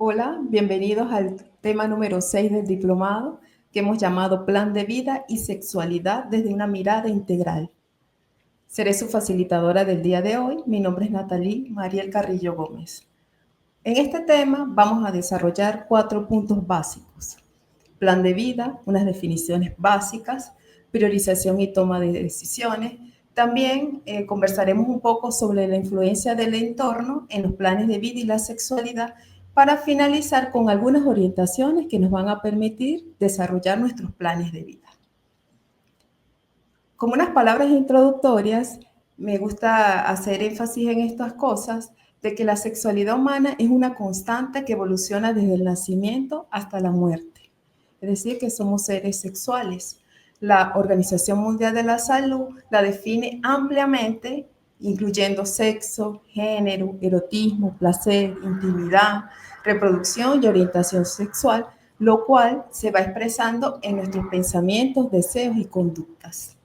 Hola, bienvenidos al tema número 6 del diplomado que hemos llamado Plan de Vida y Sexualidad desde una mirada integral. Seré su facilitadora del día de hoy. Mi nombre es Natalie Mariel Carrillo Gómez. En este tema vamos a desarrollar 4 puntos básicos. Plan de vida, unas definiciones básicas, priorización y toma de decisiones. También conversaremos un poco sobre la influencia del entorno en los planes de vida y la sexualidad para finalizar con algunas orientaciones que nos van a permitir desarrollar nuestros planes de vida. Como unas palabras introductorias, me gusta hacer énfasis en estas cosas, de que la sexualidad humana es una constante que evoluciona desde el nacimiento hasta la muerte. Es decir, que somos seres sexuales. La Organización Mundial de la Salud la define ampliamente, incluyendo sexo, género, erotismo, placer, intimidad, reproducción y orientación sexual, lo cual se va expresando en nuestros pensamientos, deseos y conductas.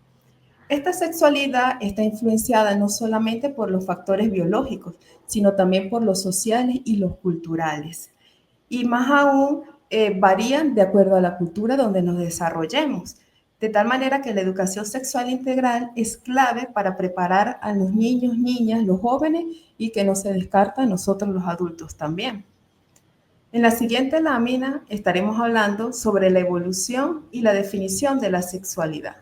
Esta sexualidad está influenciada no solamente por los factores biológicos, sino también por los sociales y los culturales. Y más aún, varían de acuerdo a la cultura donde nos desarrollemos. De tal manera que la educación sexual integral es clave para preparar a los niños, niñas, los jóvenes y que no se descarta a nosotros los adultos también. En la siguiente lámina estaremos hablando sobre la evolución y la definición de la sexualidad.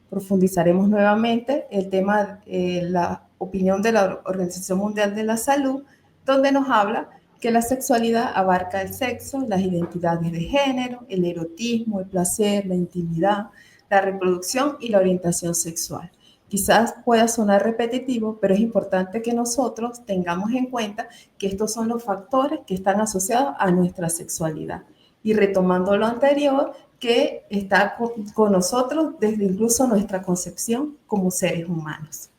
Profundizaremos nuevamente el tema, la opinión de la Organización Mundial de la Salud, donde nos habla que la sexualidad abarca el sexo, las identidades de género, el erotismo, el placer, la intimidad, la reproducción y la orientación sexual. Quizás pueda sonar repetitivo, pero es importante que nosotros tengamos en cuenta que estos son los factores que están asociados a nuestra sexualidad. Y retomando lo anterior, que está con nosotros desde incluso nuestra concepción como seres humanos.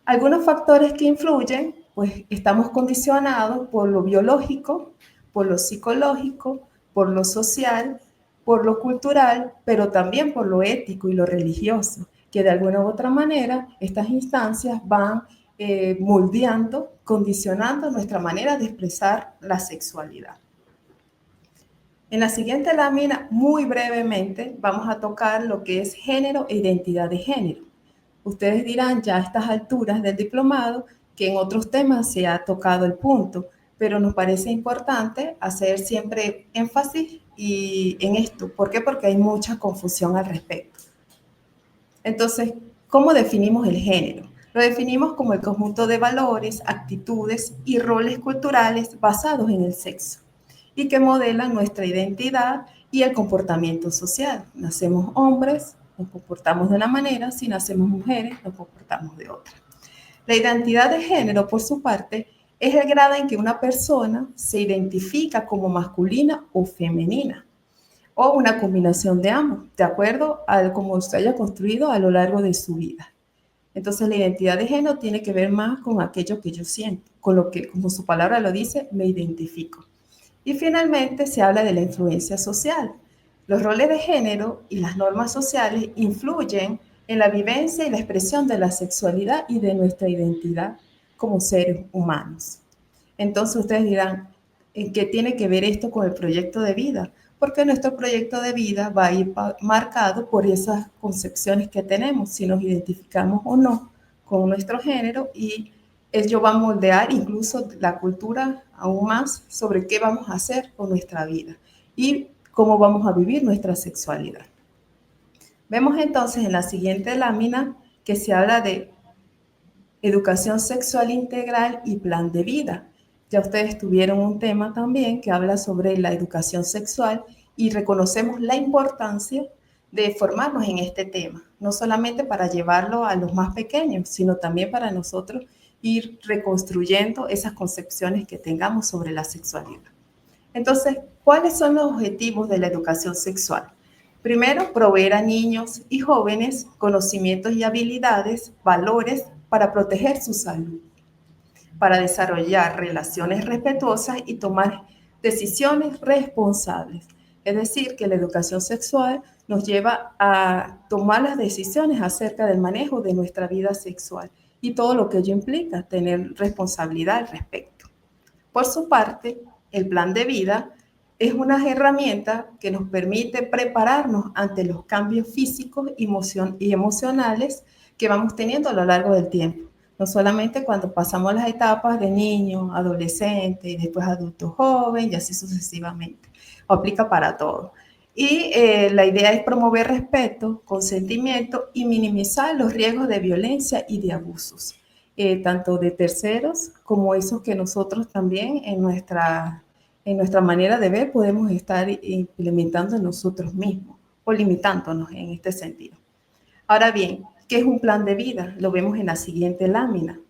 Algunos factores que influyen, pues estamos condicionados por lo biológico, por lo psicológico, por lo social, por lo cultural, pero también por lo ético y lo religioso, que de alguna u otra manera estas instancias van moldeando, condicionando nuestra manera de expresar la sexualidad. En la siguiente lámina, muy brevemente, vamos a tocar lo que es género e identidad de género. Ustedes dirán ya a estas alturas del diplomado que en otros temas se ha tocado el punto, pero nos parece importante hacer siempre énfasis en esto. ¿Por qué? Porque hay mucha confusión al respecto. Entonces, ¿cómo definimos el género? Lo definimos como el conjunto de valores, actitudes y roles culturales basados en el sexo y que modelan nuestra identidad y el comportamiento social. Nacemos hombres, nos comportamos de una manera, si nacemos mujeres, nos comportamos de otra. La identidad de género, por su parte, es el grado en que una persona se identifica como masculina o femenina, o una combinación de ambos, de acuerdo a cómo usted haya construido a lo largo de su vida. Entonces, la identidad de género tiene que ver más con aquello que yo siento, con lo que, como su palabra lo dice, me identifico. Y finalmente se habla de la influencia social. Los roles de género y las normas sociales influyen en la vivencia y la expresión de la sexualidad y de nuestra identidad como seres humanos. Entonces ustedes dirán, ¿en qué tiene que ver esto con el proyecto de vida? Porque nuestro proyecto de vida va a ir marcado por esas concepciones que tenemos, si nos identificamos o no con nuestro género, y ello va a moldear incluso la cultura aún más sobre qué vamos a hacer con nuestra vida y cómo vamos a vivir nuestra sexualidad. Vemos entonces en la siguiente lámina que se habla de educación sexual integral y plan de vida. Ya ustedes tuvieron un tema también que habla sobre la educación sexual y reconocemos la importancia de formarnos en este tema, no solamente para llevarlo a los más pequeños, sino también para nosotros ir reconstruyendo esas concepciones que tengamos sobre la sexualidad. Entonces, ¿cuáles son los objetivos de la educación sexual? Primero, proveer a niños y jóvenes conocimientos y habilidades, valores para proteger su salud, para desarrollar relaciones respetuosas y tomar decisiones responsables. Es decir, que la educación sexual nos lleva a tomar las decisiones acerca del manejo de nuestra vida sexual y todo lo que ello implica, tener responsabilidad al respecto. Por su parte, el plan de vida es una herramienta que nos permite prepararnos ante los cambios físicos y emocionales que vamos teniendo a lo largo del tiempo. No solamente cuando pasamos las etapas de niño, adolescente y después adulto joven y así sucesivamente. Aplica para todo. Y la idea es promover respeto, consentimiento y minimizar los riesgos de violencia y de abusos, tanto de terceros como esos que nosotros también en nuestra manera de ver podemos estar implementando nosotros mismos o limitándonos en este sentido. Ahora bien, ¿qué es un plan de vida? Lo vemos en la siguiente lámina.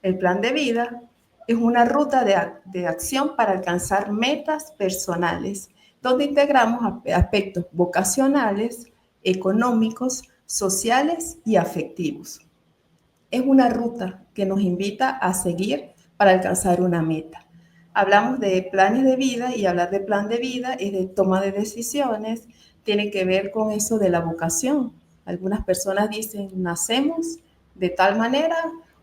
El plan de vida es una ruta de acción para alcanzar metas personales, donde integramos aspectos vocacionales, económicos, sociales y afectivos. Es una ruta que nos invita a seguir para alcanzar una meta. Hablamos de planes de vida y hablar de plan de vida es de toma de decisiones, tiene que ver con eso de la vocación. Algunas personas dicen, nacemos de tal manera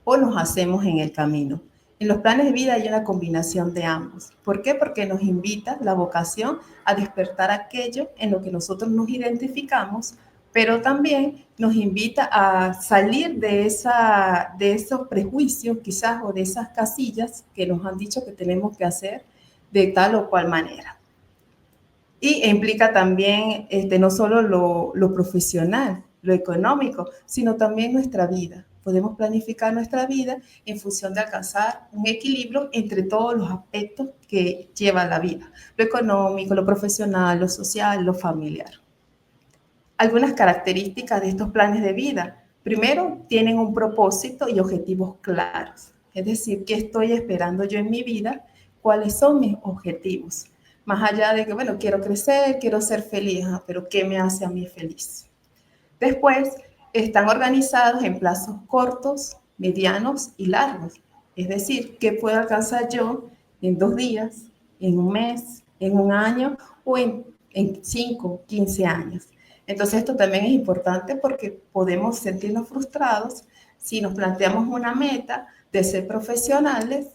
o nos hacemos en el camino. En los planes de vida hay una combinación de ambos. ¿Por qué? Porque nos invita la vocación a despertar aquello en lo que nosotros nos identificamos, pero también nos invita a salir de esos prejuicios quizás o de esas casillas que nos han dicho que tenemos que hacer de tal o cual manera. Y implica también no solo lo profesional, lo económico, sino también nuestra vida. Podemos planificar nuestra vida en función de alcanzar un equilibrio entre todos los aspectos que lleva la vida, lo económico, lo profesional, lo social, lo familiar. Algunas características de estos planes de vida. Primero, tienen un propósito y objetivos claros. Es decir, ¿qué estoy esperando yo en mi vida? ¿Cuáles son mis objetivos? Más allá de que, bueno, quiero crecer, quiero ser feliz, pero ¿qué me hace a mí feliz? Después, están organizados en plazos cortos, medianos y largos. Es decir, ¿qué puedo alcanzar yo en 2 días, en un mes, en un año o en 5, 15 años? Entonces, esto también es importante porque podemos sentirnos frustrados si nos planteamos una meta de ser profesionales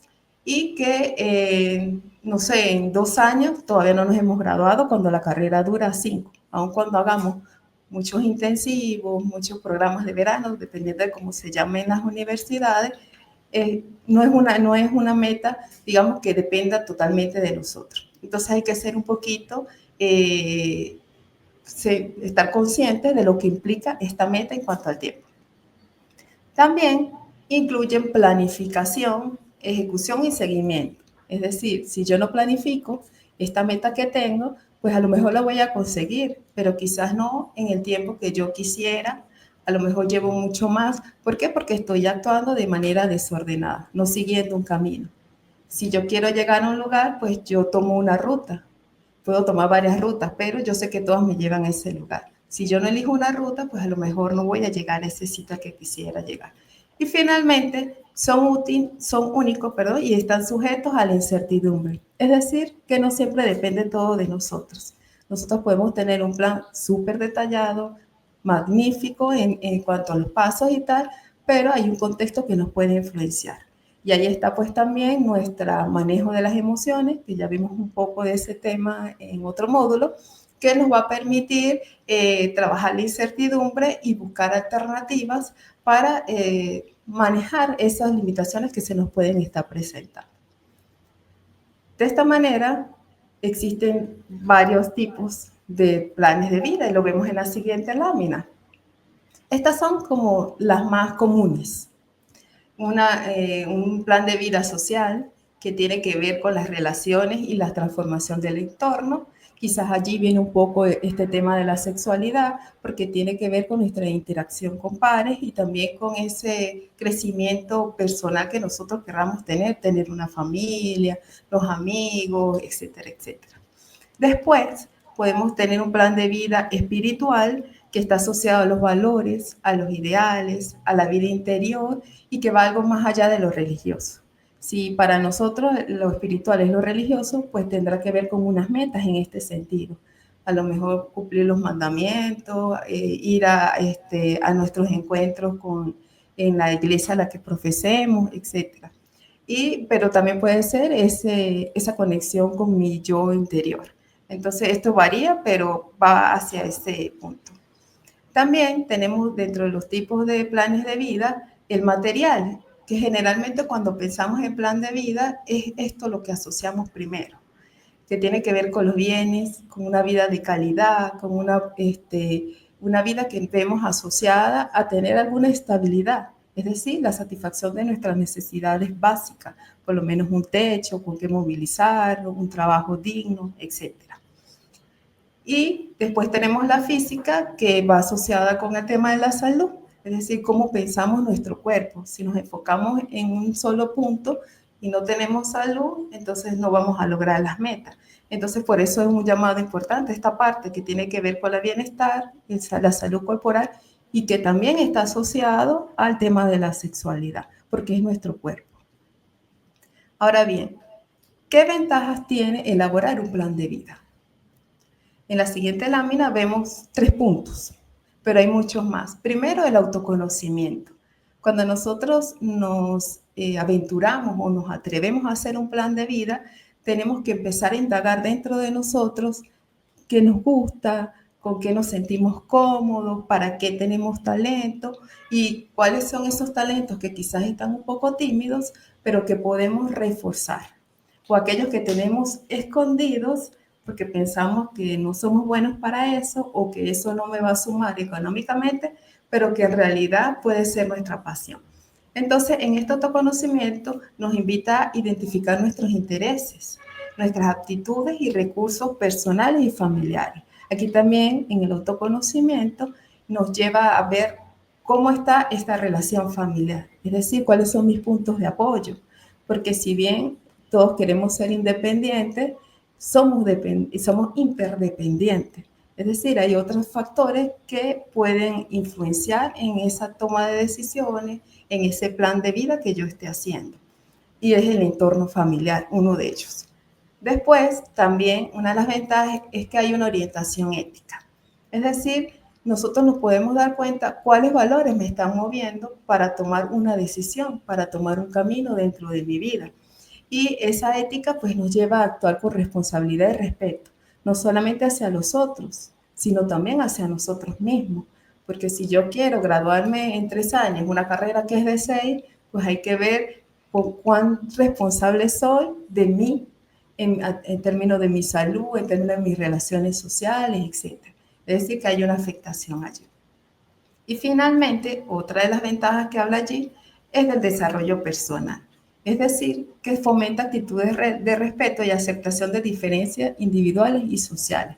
y que, no sé, en 2 años todavía no nos hemos graduado cuando la carrera dura 5, aun cuando hagamos muchos intensivos, muchos programas de verano, dependiendo de cómo se llamen las universidades, no es una meta, digamos, que dependa totalmente de nosotros. Entonces hay que ser un poquito, estar conscientes de lo que implica esta meta en cuanto al tiempo. También incluyen planificación, ejecución y seguimiento. Es decir, si yo no planifico esta meta que tengo, pues a lo mejor la voy a conseguir, pero quizás no en el tiempo que yo quisiera, a lo mejor llevo mucho más. ¿Por qué? Porque estoy actuando de manera desordenada, no siguiendo un camino. Si yo quiero llegar a un lugar, pues yo tomo una ruta. Puedo tomar varias rutas, pero yo sé que todas me llevan a ese lugar. Si yo no elijo una ruta, pues a lo mejor no voy a llegar a ese sitio que quisiera llegar. Y finalmente, son únicos, y están sujetos a la incertidumbre. Es decir, que no siempre depende todo de nosotros. Nosotros podemos tener un plan súper detallado, magnífico en cuanto a los pasos y tal, pero hay un contexto que nos puede influenciar. Y ahí está pues también nuestro manejo de las emociones, que ya vimos un poco de ese tema en otro módulo, que nos va a permitir trabajar la incertidumbre y buscar alternativas para manejar esas limitaciones que se nos pueden estar presentando. De esta manera, existen varios tipos de planes de vida y lo vemos en la siguiente lámina. Estas son como las más comunes. Un plan de vida social que tiene que ver con las relaciones y la transformación del entorno. Quizás allí viene un poco este tema de la sexualidad, porque tiene que ver con nuestra interacción con pares y también con ese crecimiento personal que nosotros querramos tener una familia, los amigos, etcétera, etcétera. Después, podemos tener un plan de vida espiritual que está asociado a los valores, a los ideales, a la vida interior y que va algo más allá de lo religioso. Si para nosotros lo espiritual es lo religioso, pues tendrá que ver con unas metas en este sentido. A lo mejor cumplir los mandamientos, ir a nuestros encuentros en la iglesia a la que profesemos, etc. pero también puede ser esa conexión con mi yo interior. Entonces, esto varía, pero va hacia ese punto. También tenemos dentro de los tipos de planes de vida el material, que generalmente cuando pensamos en plan de vida es esto lo que asociamos primero, que tiene que ver con los bienes, con una vida de calidad, con una vida que vemos asociada a tener alguna estabilidad, es decir, la satisfacción de nuestras necesidades básicas, por lo menos un techo con que movilizar, un trabajo digno, etcétera. Y después tenemos la física, que va asociada con el tema de la salud, es decir, cómo pensamos nuestro cuerpo. Si nos enfocamos en un solo punto y no tenemos salud, entonces no vamos a lograr las metas. Entonces, por eso es un llamado importante esta parte que tiene que ver con el bienestar, la salud corporal, y que también está asociado al tema de la sexualidad, porque es nuestro cuerpo. Ahora bien, ¿qué ventajas tiene elaborar un plan de vida? En la siguiente lámina vemos 3 puntos, pero hay muchos más. Primero, el autoconocimiento. Cuando nosotros nos aventuramos o nos atrevemos a hacer un plan de vida, tenemos que empezar a indagar dentro de nosotros qué nos gusta, con qué nos sentimos cómodos, para qué tenemos talento y cuáles son esos talentos que quizás están un poco tímidos, pero que podemos reforzar. O aquellos que tenemos escondidos porque pensamos que no somos buenos para eso o que eso no me va a sumar económicamente, pero que en realidad puede ser nuestra pasión. Entonces, en este autoconocimiento nos invita a identificar nuestros intereses, nuestras aptitudes y recursos personales y familiares. Aquí también en el autoconocimiento nos lleva a ver cómo está esta relación familiar, es decir, cuáles son mis puntos de apoyo, porque si bien todos queremos ser independientes, somos interdependientes. Es decir, hay otros factores que pueden influenciar en esa toma de decisiones, en ese plan de vida que yo esté haciendo. Y es el entorno familiar, uno de ellos. Después, también una de las ventajas es que hay una orientación ética. Es decir, nosotros nos podemos dar cuenta cuáles valores me están moviendo para tomar una decisión, para tomar un camino dentro de mi vida. Y esa ética pues nos lleva a actuar con responsabilidad y respeto, no solamente hacia los otros, sino también hacia nosotros mismos. Porque si yo quiero graduarme en 3 años, una carrera que es de 6, pues hay que ver con cuán responsable soy de mí en términos de mi salud, en términos de mis relaciones sociales, etc. Es decir, que hay una afectación allí. Y finalmente, otra de las ventajas que habla allí es del desarrollo personal. Es decir, que fomenta actitudes de respeto y aceptación de diferencias individuales y sociales.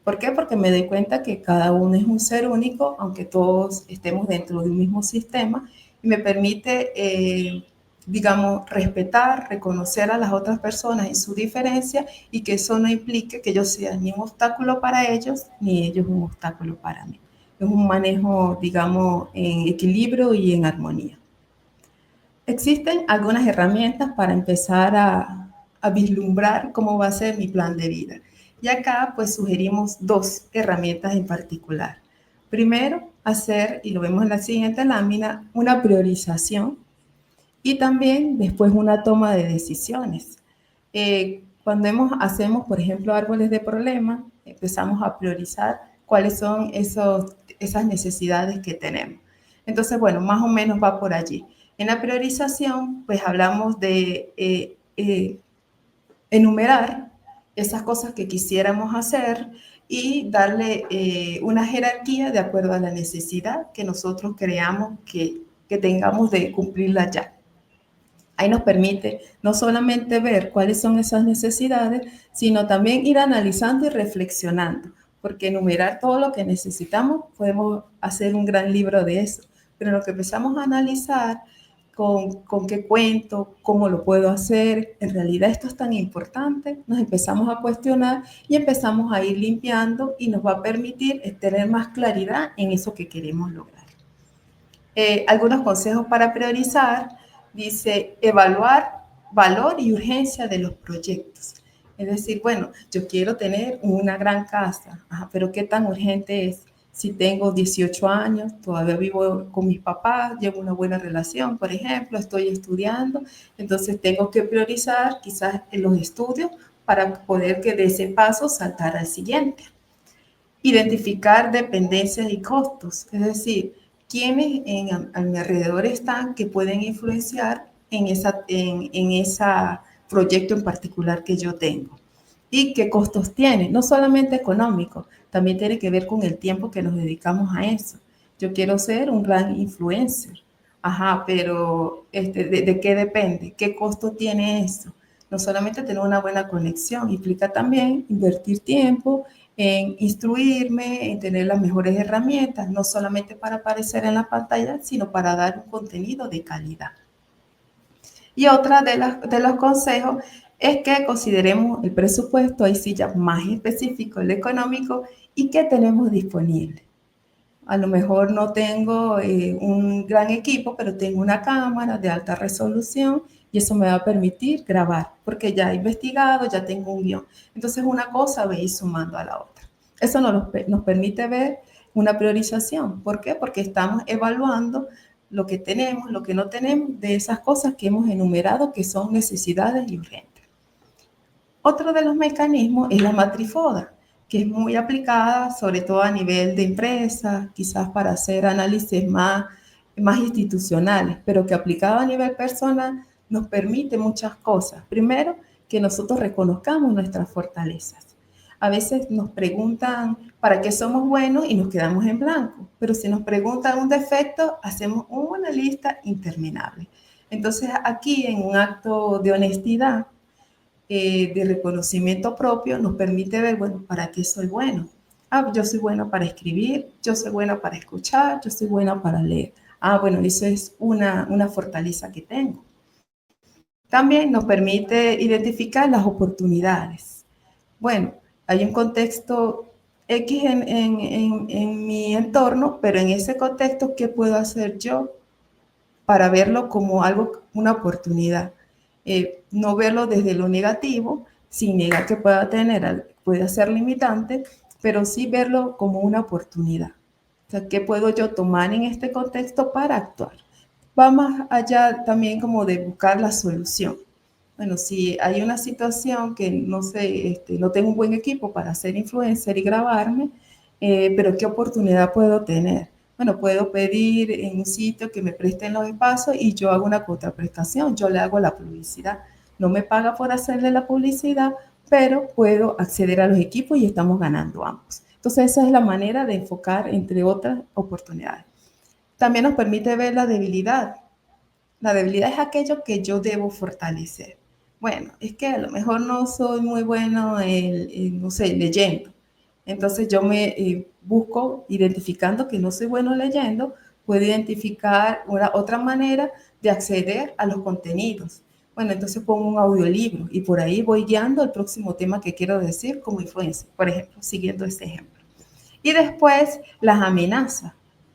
¿Por qué? Porque me doy cuenta que cada uno es un ser único, aunque todos estemos dentro de un mismo sistema, y me permite, digamos, respetar, reconocer a las otras personas en su diferencia y que eso no implique que yo sea ni un obstáculo para ellos, ni ellos un obstáculo para mí. Es un manejo, digamos, en equilibrio y en armonía. Existen algunas herramientas para empezar a vislumbrar cómo va a ser mi plan de vida. Y acá pues sugerimos 2 herramientas en particular. Primero, hacer, y lo vemos en la siguiente lámina, una priorización y también después una toma de decisiones. Cuando hacemos, por ejemplo, árboles de problema, empezamos a priorizar cuáles son esas necesidades que tenemos. Entonces, bueno, más o menos va por allí. En la priorización, pues hablamos de enumerar esas cosas que quisiéramos hacer y darle una jerarquía de acuerdo a la necesidad que nosotros creamos que tengamos de cumplirla ya. Ahí nos permite no solamente ver cuáles son esas necesidades, sino también ir analizando y reflexionando, porque enumerar todo lo que necesitamos, podemos hacer un gran libro de eso, pero lo que empezamos a analizar, con qué cuento, cómo lo puedo hacer, en realidad esto es tan importante, nos empezamos a cuestionar y empezamos a ir limpiando y nos va a permitir tener más claridad en eso que queremos lograr. Algunos consejos para priorizar, dice evaluar valor y urgencia de los proyectos. Es decir, bueno, yo quiero tener una gran casa, pero ¿qué tan urgente es? Si tengo 18 años, todavía vivo con mis papás, llevo una buena relación, por ejemplo, estoy estudiando, entonces tengo que priorizar quizás en los estudios para poder que de ese paso saltar al siguiente. Identificar dependencias y costos, es decir, quiénes a mi alrededor están que pueden influenciar en ese proyecto en particular que yo tengo. ¿Y qué costos tiene? No solamente económico, también tiene que ver con el tiempo que nos dedicamos a eso. Yo quiero ser un gran influencer. Ajá, pero ¿de qué depende? ¿Qué costo tiene eso? No solamente tener una buena conexión, implica también invertir tiempo en instruirme, en tener las mejores herramientas, no solamente para aparecer en la pantalla, sino para dar un contenido de calidad. Y otra de los consejos es que consideremos el presupuesto, ahí sí ya más específico, el económico, y qué tenemos disponible. A lo mejor no tengo un gran equipo, pero tengo una cámara de alta resolución y eso me va a permitir grabar, porque ya he investigado, ya tengo un guión. Entonces una cosa va a ir sumando a la otra. Eso nos permite ver una priorización. ¿Por qué? Porque estamos evaluando lo que tenemos, lo que no tenemos, de esas cosas que hemos enumerado que son necesidades y urgentes. Otro de los mecanismos es la matrifoda, que es muy aplicada sobre todo a nivel de empresa, quizás para hacer análisis más institucionales, pero que aplicado a nivel personal nos permite muchas cosas. Primero, que nosotros reconozcamos nuestras fortalezas. A veces nos preguntan para qué somos buenos y nos quedamos en blanco, pero si nos preguntan un defecto, hacemos una lista interminable. Entonces, aquí en un acto de honestidad, de reconocimiento propio, nos permite ver, bueno, ¿para qué soy bueno? Ah, yo soy bueno para escribir, yo soy buena para escuchar, yo soy buena para leer. Ah, bueno, eso es una fortaleza que tengo. También nos permite identificar las oportunidades. Bueno, hay un contexto X en mi entorno, pero en ese contexto, ¿qué puedo hacer yo para verlo como algo, una oportunidad? No verlo desde lo negativo, sin negar que pueda ser limitante, pero sí verlo como una oportunidad. O sea, ¿qué puedo yo tomar en este contexto para actuar? Va más allá también como de buscar la solución. Bueno, si hay una situación que no sé, no tengo un buen equipo para ser influencer y grabarme, pero ¿qué oportunidad puedo tener? Bueno, puedo pedir en un sitio que me presten los espacios y yo hago una contraprestación, yo le hago la publicidad. No me paga por hacerle la publicidad, pero puedo acceder a los equipos y estamos ganando ambos. Entonces, esa es la manera de enfocar, entre otras oportunidades. También nos permite ver la debilidad. La debilidad es aquello que yo debo fortalecer. Bueno, es que a lo mejor no soy muy bueno no sé, leyendo. Entonces yo me busco identificando que no soy bueno leyendo, puedo identificar otra manera de acceder a los contenidos. Bueno, entonces pongo un audiolibro y por ahí voy guiando el próximo tema que quiero decir como influencia, por ejemplo, siguiendo este ejemplo. Y después las amenazas,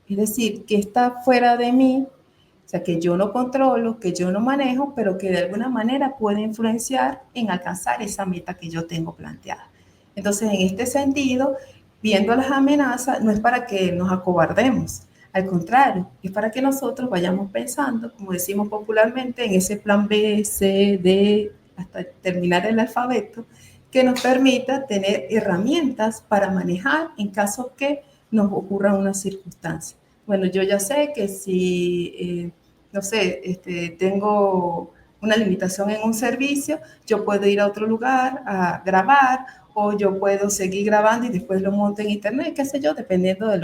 es decir, que está fuera de mí, o sea, que yo no controlo, que yo no manejo, pero que de alguna manera puede influenciar en alcanzar esa meta que yo tengo planteada. Entonces, en este sentido, viendo las amenazas, no es para que nos acobardemos, al contrario, es para que nosotros vayamos pensando, como decimos popularmente, en ese plan B, C, D, hasta terminar el alfabeto, que nos permita tener herramientas para manejar en caso que nos ocurra una circunstancia. Bueno, yo ya sé que si, no sé, tengo una limitación en un servicio, yo puedo ir a otro lugar a grabar o yo puedo seguir grabando y después lo monto en internet, qué sé yo, dependiendo de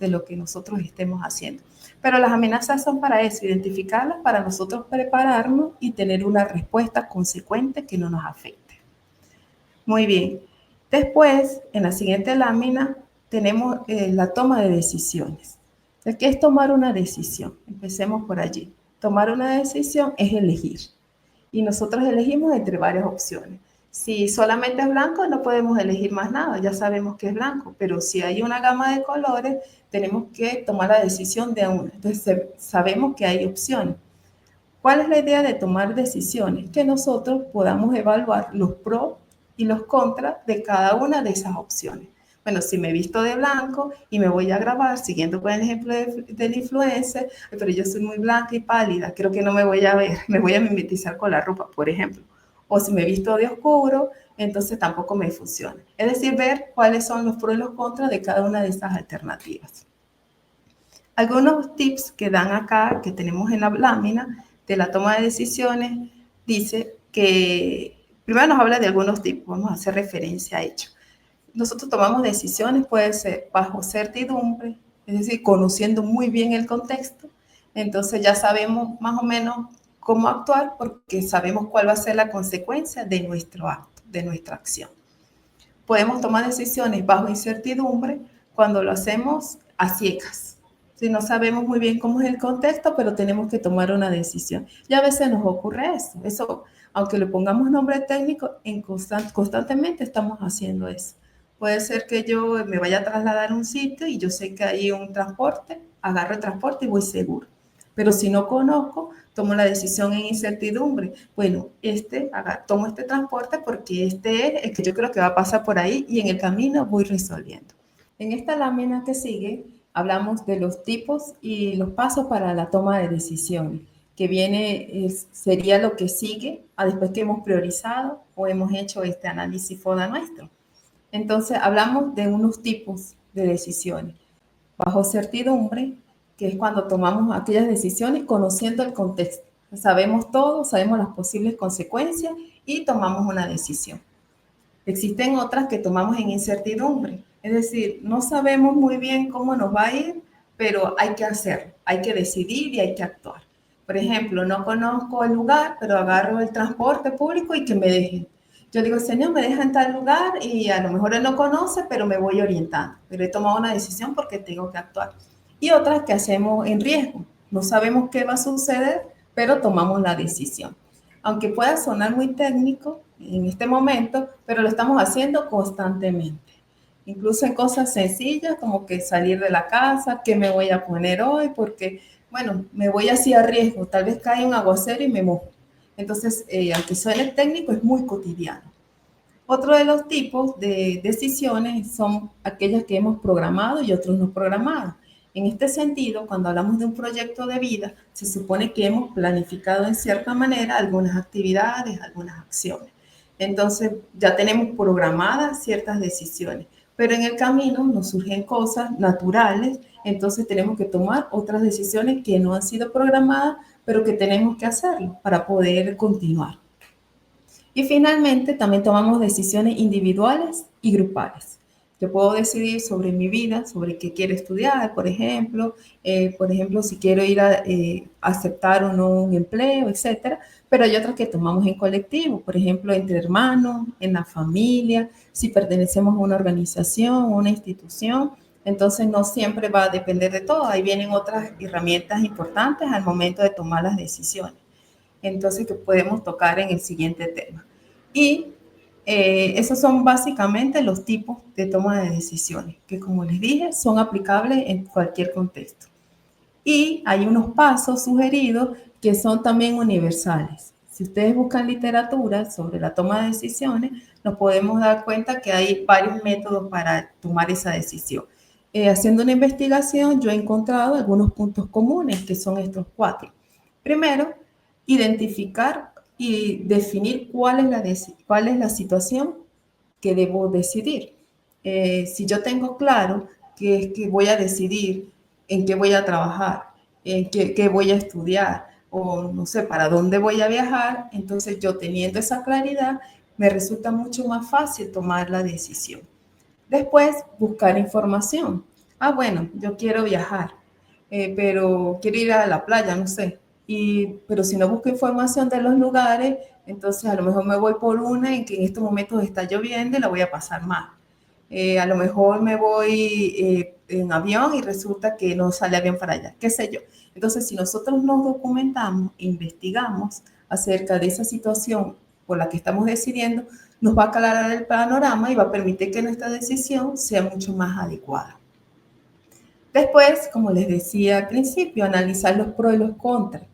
lo que nosotros estemos haciendo. Pero las amenazas son para eso, identificarlas para nosotros prepararnos y tener una respuesta consecuente que no nos afecte. Muy bien. Después, en la siguiente lámina, tenemos la toma de decisiones. ¿Qué es tomar una decisión? Empecemos por allí. Tomar una decisión es elegir. Y nosotros elegimos entre varias opciones. Si solamente es blanco, no podemos elegir más nada, ya sabemos que es blanco, pero si hay una gama de colores, tenemos que tomar la decisión de una. Entonces, sabemos que hay opciones. ¿Cuál es la idea de tomar decisiones? Que nosotros podamos evaluar los pros y los contras de cada una de esas opciones. Bueno, si me visto de blanco y me voy a grabar, siguiendo con el ejemplo del influencer, pero yo soy muy blanca y pálida, creo que no me voy a ver, me voy a mimetizar con la ropa, por ejemplo. O si me visto de oscuro, entonces tampoco me funciona. Es decir, ver cuáles son los pros y los contras de cada una de estas alternativas. Algunos tips que dan acá, que tenemos en la lámina de la toma de decisiones, dice que primero nos habla de algunos tips, vamos a hacer referencia a ello. Nosotros tomamos decisiones, puede ser bajo certidumbre, es decir, conociendo muy bien el contexto, entonces ya sabemos más o menos cómo actuar porque sabemos cuál va a ser la consecuencia de nuestro acto, de nuestra acción. Podemos tomar decisiones bajo incertidumbre cuando lo hacemos a ciegas. Si no sabemos muy bien cómo es el contexto, pero tenemos que tomar una decisión. Y a veces nos ocurre eso. Eso, aunque le pongamos nombre técnico, constantemente estamos haciendo eso. Puede ser que yo me vaya a trasladar a un sitio y yo sé que hay un transporte, agarro el transporte y voy seguro. Pero si no conozco, tomo la decisión en incertidumbre. Bueno, tomo este transporte porque este es el que yo creo que va a pasar por ahí y en el camino voy resolviendo. En esta lámina que sigue, hablamos de los tipos y los pasos para la toma de decisiones, que sería lo que sigue después que hemos priorizado o hemos hecho este análisis FODA nuestro. Entonces, hablamos de unos tipos de decisiones. Bajo certidumbre, que es cuando tomamos aquellas decisiones conociendo el contexto. Sabemos todo, sabemos las posibles consecuencias y tomamos una decisión. Existen otras que tomamos en incertidumbre, es decir, no sabemos muy bien cómo nos va a ir, pero hay que hacerlo, hay que decidir y hay que actuar. Por ejemplo, no conozco el lugar, pero agarro el transporte público y que me dejen. Yo digo, Señor, me deja en tal lugar y a lo mejor él no conoce, pero me voy orientando. Pero he tomado una decisión porque tengo que actuar. Y otras que hacemos en riesgo. No sabemos qué va a suceder, pero tomamos la decisión. Aunque pueda sonar muy técnico en este momento, pero lo estamos haciendo constantemente. Incluso en cosas sencillas como que salir de la casa, qué me voy a poner hoy, porque, bueno, me voy así a riesgo, tal vez cae un aguacero y me mojo. Entonces, aunque suene técnico, es muy cotidiano. Otro de los tipos de decisiones son aquellas que hemos programado y otros no programados. En este sentido, cuando hablamos de un proyecto de vida, se supone que hemos planificado en cierta manera algunas actividades, algunas acciones. Entonces, ya tenemos programadas ciertas decisiones, pero en el camino nos surgen cosas naturales, entonces tenemos que tomar otras decisiones que no han sido programadas, pero que tenemos que hacerlo para poder continuar. Y finalmente, también tomamos decisiones individuales y grupales. Yo puedo decidir sobre mi vida, sobre qué quiero estudiar, por ejemplo, si quiero ir a aceptar o no un empleo, etcétera. Pero hay otras que tomamos en colectivo, por ejemplo, entre hermanos, en la familia, si pertenecemos a una organización o una institución. Entonces, no siempre va a depender de todo. Ahí vienen otras herramientas importantes al momento de tomar las decisiones. Entonces, que podemos tocar en el siguiente tema. Y esos son básicamente los tipos de toma de decisiones, que como les dije, son aplicables en cualquier contexto. Y hay unos pasos sugeridos que son también universales. Si ustedes buscan literatura sobre la toma de decisiones, nos podemos dar cuenta que hay varios métodos para tomar esa decisión. Haciendo una investigación, yo he encontrado algunos puntos comunes, que son estos cuatro. Primero, identificar y definir cuál es la situación que debo decidir. Si yo tengo claro que voy a decidir en qué voy a trabajar, en qué voy a estudiar, o no sé, para dónde voy a viajar, entonces yo teniendo esa claridad, me resulta mucho más fácil tomar la decisión. Después, buscar información. Ah, bueno, yo quiero viajar, pero quiero ir a la playa, no sé. Pero si no busco información de los lugares, entonces a lo mejor me voy por una en que en estos momentos está lloviendo y la voy a pasar mal. A lo mejor me voy en avión y resulta que no sale avión para allá, qué sé yo. Entonces, si nosotros nos documentamos, investigamos acerca de esa situación por la que estamos decidiendo, nos va a aclarar el panorama y va a permitir que nuestra decisión sea mucho más adecuada. Después, como les decía al principio, analizar los pros y los contras.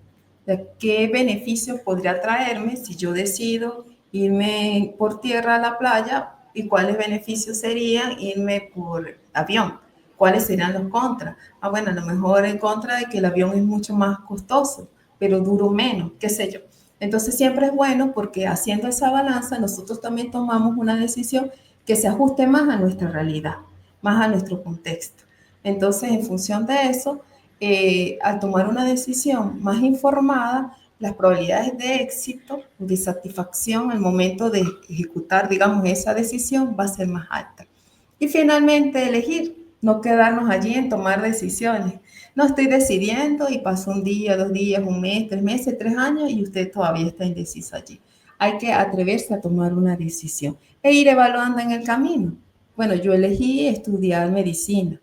De qué beneficios podría traerme si yo decido irme por tierra a la playa ¿Y cuáles beneficios serían irme por avión? ¿Cuáles serían los contras? Bueno, a lo mejor en contra de que el avión es mucho más costoso, pero duro menos, qué sé yo. Entonces siempre es bueno porque haciendo esa balanza nosotros también tomamos una decisión que se ajuste más a nuestra realidad, más a nuestro contexto. Entonces, en función de eso, al tomar una decisión más informada, las probabilidades de éxito, de satisfacción al momento de ejecutar, digamos, esa decisión va a ser más alta. Y finalmente, elegir, no quedarnos allí en tomar decisiones. No estoy decidiendo y pasó un día, 2 días, un mes, 3 meses, 3 años y usted todavía está indeciso allí. Hay que atreverse a tomar una decisión e ir evaluando en el camino. Bueno, yo elegí estudiar medicina,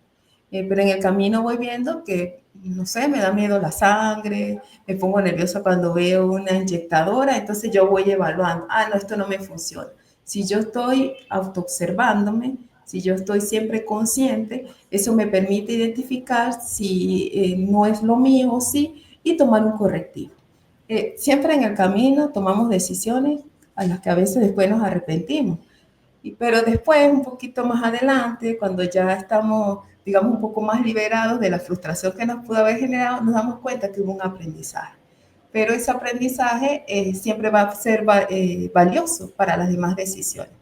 pero en el camino voy viendo que, no sé, me da miedo la sangre, me pongo nerviosa cuando veo una inyectadora, entonces yo voy evaluando, no, esto no me funciona. Si yo estoy autoobservándome, si yo estoy siempre consciente, eso me permite identificar si no es lo mío o sí y tomar un correctivo. Siempre en el camino tomamos decisiones a las que a veces después nos arrepentimos. Pero después, un poquito más adelante, cuando ya estamos, digamos, un poco más liberados de la frustración que nos pudo haber generado, nos damos cuenta que hubo un aprendizaje. Pero ese aprendizaje siempre va a ser valioso para las demás decisiones.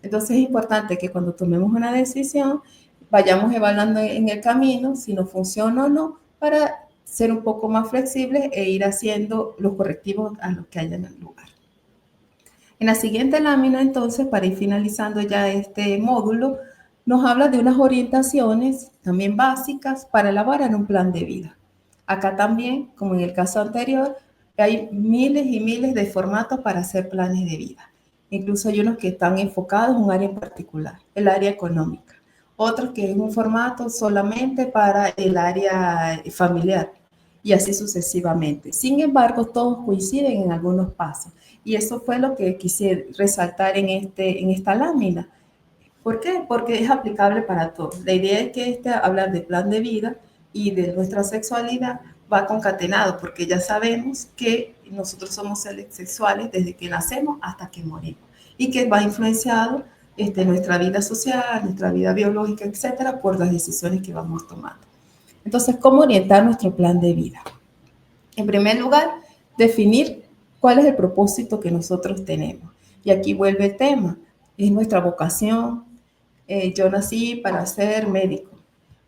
Entonces es importante que cuando tomemos una decisión, vayamos evaluando en el camino si nos funciona o no, para ser un poco más flexibles e ir haciendo los correctivos a los que haya en el lugar. En la siguiente lámina, entonces, para ir finalizando ya este módulo, nos habla de unas orientaciones también básicas para elaborar un plan de vida. Acá también, como en el caso anterior, hay miles y miles de formatos para hacer planes de vida. Incluso hay unos que están enfocados en un área en particular, el área económica. Otros que es un formato solamente para el área familiar y así sucesivamente. Sin embargo, todos coinciden en algunos pasos. Y eso fue lo que quise resaltar en esta lámina. ¿Por qué? Porque es aplicable para todos. La idea es que hablar de plan de vida y de nuestra sexualidad va concatenado, porque ya sabemos que nosotros somos seres sexuales desde que nacemos hasta que morimos y que va influenciado nuestra vida social, nuestra vida biológica, etcétera, por las decisiones que vamos tomando. Entonces, ¿cómo orientar nuestro plan de vida? En primer lugar, definir cuál es el propósito que nosotros tenemos. Y aquí vuelve el tema, es nuestra vocación. Yo nací para ser médico,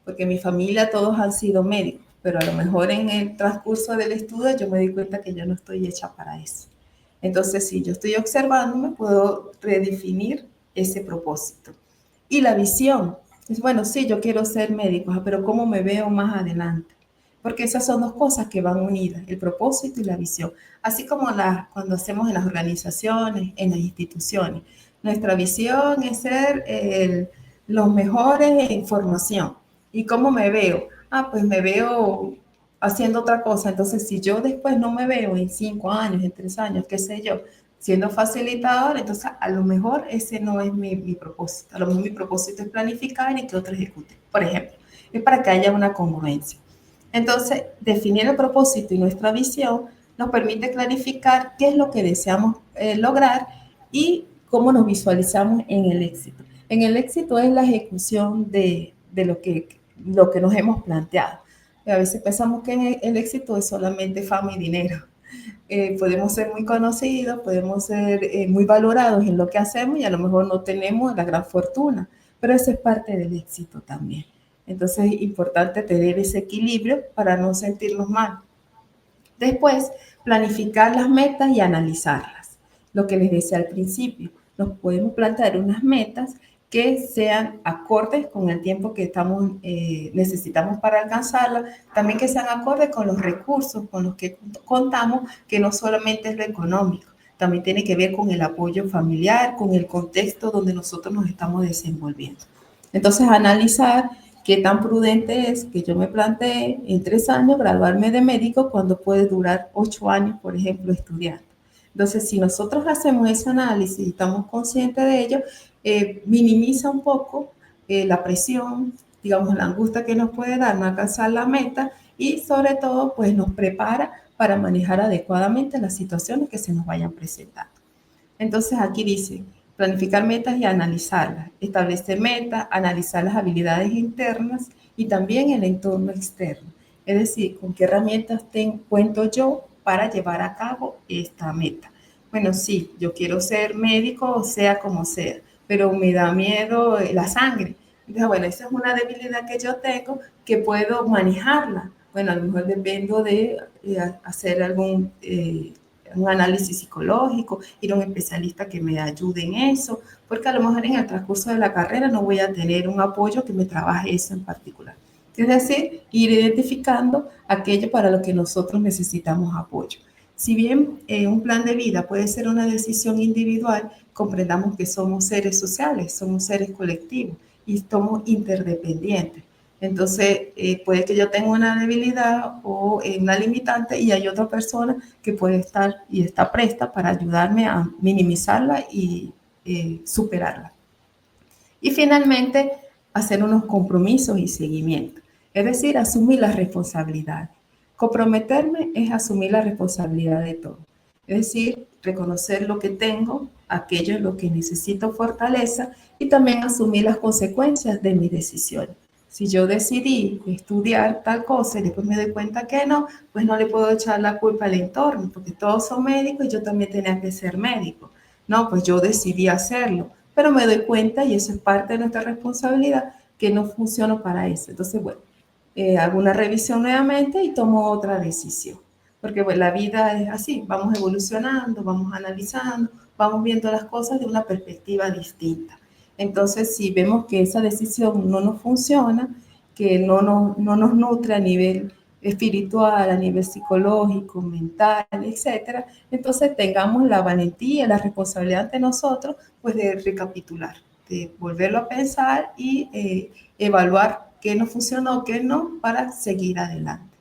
porque mi familia todos han sido médicos, pero a lo mejor en el transcurso del estudio yo me di cuenta que yo no estoy hecha para eso. Entonces, si yo estoy observándome, puedo redefinir ese propósito. Y la visión, es bueno, sí, yo quiero ser médico, pero ¿cómo me veo más adelante? Porque esas son dos cosas que van unidas, el propósito y la visión. Así como cuando hacemos en las organizaciones, en las instituciones. Nuestra visión es ser los mejores en formación. ¿Y cómo me veo? Pues me veo haciendo otra cosa. Entonces, si yo después no me veo en 5 años, en 3 años, qué sé yo, siendo facilitador, entonces a lo mejor ese no es mi propósito. A lo mejor mi propósito es planificar y que otro ejecute. Por ejemplo, es para que haya una congruencia. Entonces, definir el propósito y nuestra visión nos permite clarificar qué es lo que deseamos lograr y cómo nos visualizamos en el éxito. En el éxito es la ejecución de lo que nos hemos planteado. A veces pensamos que el éxito es solamente fama y dinero. Podemos ser muy conocidos, podemos ser muy valorados en lo que hacemos y a lo mejor no tenemos la gran fortuna, pero eso es parte del éxito también. Entonces es importante tener ese equilibrio para no sentirnos mal. Después, planificar las metas y analizarlas. Lo que les decía al principio, nos podemos plantear unas metas que sean acordes con el tiempo que necesitamos para alcanzarla, también que sean acordes con los recursos con los que contamos, que no solamente es lo económico, también tiene que ver con el apoyo familiar, con el contexto donde nosotros nos estamos desenvolviendo. Entonces, analizar qué tan prudente es que yo me planteé en 3 años graduarme de médico cuando puede durar 8 años, por ejemplo, estudiando. Entonces, si nosotros hacemos ese análisis y estamos conscientes de ello, minimiza un poco la presión, digamos, la angustia que nos puede dar no alcanzar la meta y sobre todo, pues nos prepara para manejar adecuadamente las situaciones que se nos vayan presentando. Entonces aquí dice, Planificar metas y analizarlas, establecer metas, analizar las habilidades internas y también el entorno externo. Es decir, con qué herramientas cuento yo para llevar a cabo esta meta. Bueno, sí, yo quiero ser médico, sea como sea, pero me da miedo la sangre. Entonces, bueno, esa es una debilidad que yo tengo que puedo manejarla. Bueno, a lo mejor dependo de hacer un análisis psicológico, ir a un especialista que me ayude en eso, porque a lo mejor en el transcurso de la carrera no voy a tener un apoyo que me trabaje eso en particular. Es decir, ir identificando aquello para lo que nosotros necesitamos apoyo. Si bien un plan de vida puede ser una decisión individual, comprendamos que somos seres sociales, somos seres colectivos y somos interdependientes. Entonces, puede que yo tenga una debilidad o una limitante y hay otra persona que puede estar y está presta para ayudarme a minimizarla y superarla. Y finalmente, hacer unos compromisos y seguimiento. Es decir, asumir las responsabilidades. Comprometerme es asumir la responsabilidad de todo. Es decir, reconocer lo que tengo, aquello en lo que necesito fortaleza y también asumir las consecuencias de mis decisiones. Si yo decidí estudiar tal cosa y después me doy cuenta que no, pues no le puedo echar la culpa al entorno, porque todos son médicos y yo también tenía que ser médico. No, pues yo decidí hacerlo, pero me doy cuenta, y eso es parte de nuestra responsabilidad, que no funciono para eso. Entonces, bueno, hago una revisión nuevamente y tomo otra decisión. Porque bueno, la vida es así, vamos evolucionando, vamos analizando, vamos viendo las cosas de una perspectiva distinta. Entonces, si vemos que esa decisión no nos funciona, que no nos nutre a nivel espiritual, a nivel psicológico, mental, etcétera, entonces tengamos la valentía, la responsabilidad ante nosotros, pues de recapitular, de volverlo a pensar y evaluar qué no funcionó, qué no, para seguir adelante.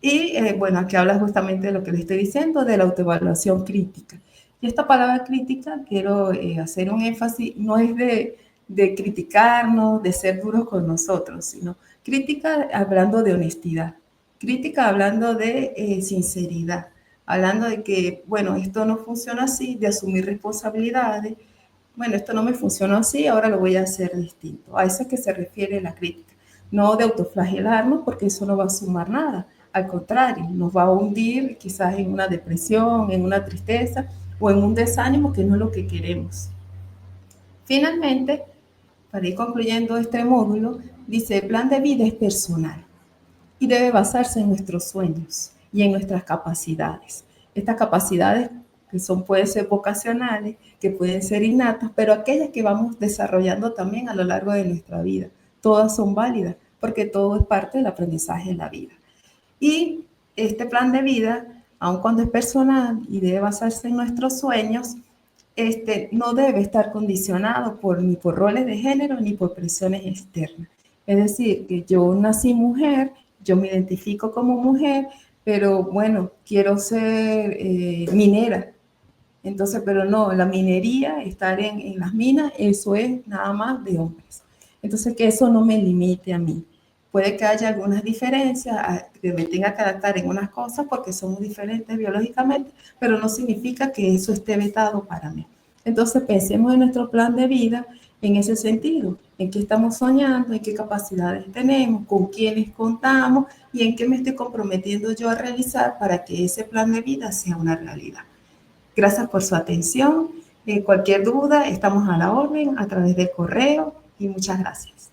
Y bueno, aquí habla justamente de lo que le estoy diciendo, de la autoevaluación crítica. Y esta palabra crítica, quiero hacer un énfasis, no es de criticarnos, de ser duros con nosotros, sino crítica hablando de honestidad, crítica hablando de sinceridad, hablando de que, bueno, esto no funciona así, de asumir responsabilidades, bueno, esto no me funcionó así, ahora lo voy a hacer distinto. A eso es que se refiere la crítica. No de autoflagelarnos, porque eso no va a sumar nada. Al contrario, nos va a hundir quizás en una depresión, en una tristeza o en un desánimo que no es lo que queremos. Finalmente, para ir concluyendo este módulo, dice, el plan de vida es personal y debe basarse en nuestros sueños y en nuestras capacidades. Estas capacidades que pueden ser vocacionales, que pueden ser innatas, pero aquellas que vamos desarrollando también a lo largo de nuestra vida. Todas son válidas porque todo es parte del aprendizaje en la vida. Y este plan de vida, aun cuando es personal y debe basarse en nuestros sueños, no debe estar condicionado ni por roles de género ni por presiones externas. Es decir, que yo nací mujer, yo me identifico como mujer, pero bueno, quiero ser minera. Entonces, pero no, la minería, estar en las minas, eso es nada más de hombres. Entonces, que eso no me limite a mí. Puede que haya algunas diferencias, que me tenga que adaptar en unas cosas porque somos diferentes biológicamente, pero no significa que eso esté vetado para mí. Entonces, pensemos en nuestro plan de vida en ese sentido, en qué estamos soñando, en qué capacidades tenemos, con quiénes contamos y en qué me estoy comprometiendo yo a realizar para que ese plan de vida sea una realidad. Gracias por su atención. Cualquier duda, estamos a la orden a través del correo y muchas gracias.